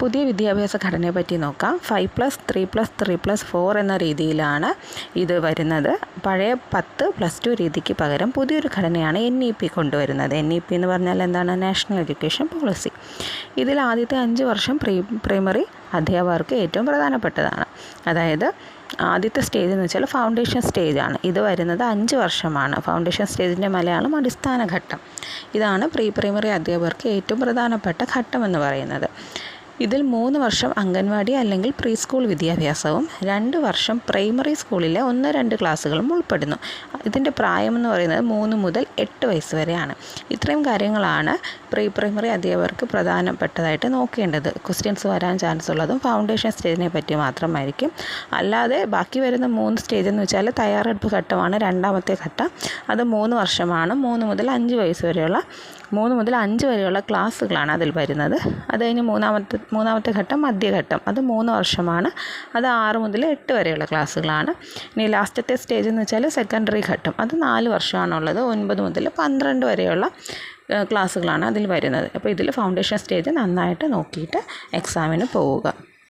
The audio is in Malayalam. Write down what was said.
പുതിയ വിദ്യാഭ്യാസ ഘടനയെ പറ്റി നോക്കാം. 5+3+3+4 എന്ന രീതിയിലാണ് ഇത് വരുന്നത്. പഴയ 10+2 രീതിക്ക് പകരം പുതിയൊരു ഘടനയാണ് NEP കൊണ്ടുവരുന്നത്. NEP എന്ന് പറഞ്ഞാൽ എന്താണ്? National education policy. ഇതിൽ ആദ്യത്തെ 5 വർഷം പ്രൈമറി അധ്യാപകർക്ക് ഏറ്റവും പ്രധാനപ്പെട്ടതാണ്. അതായത് ആദ്യത്തെ സ്റ്റേജ് എന്ന് വെച്ചാൽ ഫൗണ്ടേഷൻ സ്റ്റേജാണ്. ഇത് വരുന്നത് 5 വർഷമാണ്. ഫൗണ്ടേഷൻ സ്റ്റേജിൻ്റെ മലയാളം അടിസ്ഥാന ഘട്ടം. ഇതാണ് പ്രൈമറി അധ്യാപകർക്ക് ഏറ്റവും പ്രധാനപ്പെട്ട ഘട്ടം എന്ന് പറയുന്നത്. ഇതിൽ 3 വർഷം അംഗൻവാടി അല്ലെങ്കിൽ പ്രീ സ്കൂൾ വിദ്യാഭ്യാസവും 2 വർഷം പ്രൈമറി സ്കൂളിലെ 1-2 ക്ലാസ്സുകളും ഉൾപ്പെടുന്നു. ഇതിൻ്റെ പ്രായം എന്ന് പറയുന്നത് 3 മുതൽ 8 വയസ്സ് വരെയാണ്. ഇത്രയും കാര്യങ്ങളാണ് പ്രൈമറി അധ്യാപകർക്ക് പ്രധാനപ്പെട്ടതായിട്ട് നോക്കേണ്ടത്. ക്വസ്റ്റ്യൻസ് വരാൻ ചാൻസ് ഉള്ളതും ഫൗണ്ടേഷൻ സ്റ്റേജിനെ പറ്റി മാത്രമായിരിക്കും. അല്ലാതെ ബാക്കി വരുന്ന 3 സ്റ്റേജ് എന്ന് വെച്ചാൽ തയ്യാറെടുപ്പ് ഘട്ടമാണ് രണ്ടാമത്തെ ഘട്ടം. അത് 3 വർഷമാണ്. 3 മുതൽ 5 വരെയുള്ള ക്ലാസ്സുകളാണ് അതിൽ വരുന്നത്. അത് കഴിഞ്ഞ് മൂന്നാമത്തെ ഘട്ടം മധ്യഘട്ടം. അത് 3 വർഷമാണ്. അത് 6 മുതൽ 8 വരെയുള്ള ക്ലാസ്സുകളാണ്. ഇനി ലാസ്റ്റത്തെ സ്റ്റേജ് എന്ന് വെച്ചാൽ സെക്കൻഡറി ഘട്ടം. അത് 4 വർഷമാണുള്ളത്. 9 മുതൽ 12 വരെയുള്ള ക്ലാസ്സുകളാണ് അതിൽ വരുന്നത്. അപ്പോൾ ഇതിൽ ഫൗണ്ടേഷൻ സ്റ്റേജ് നന്നായിട്ട് നോക്കിയിട്ട് എക്സാമിന് പോവുക.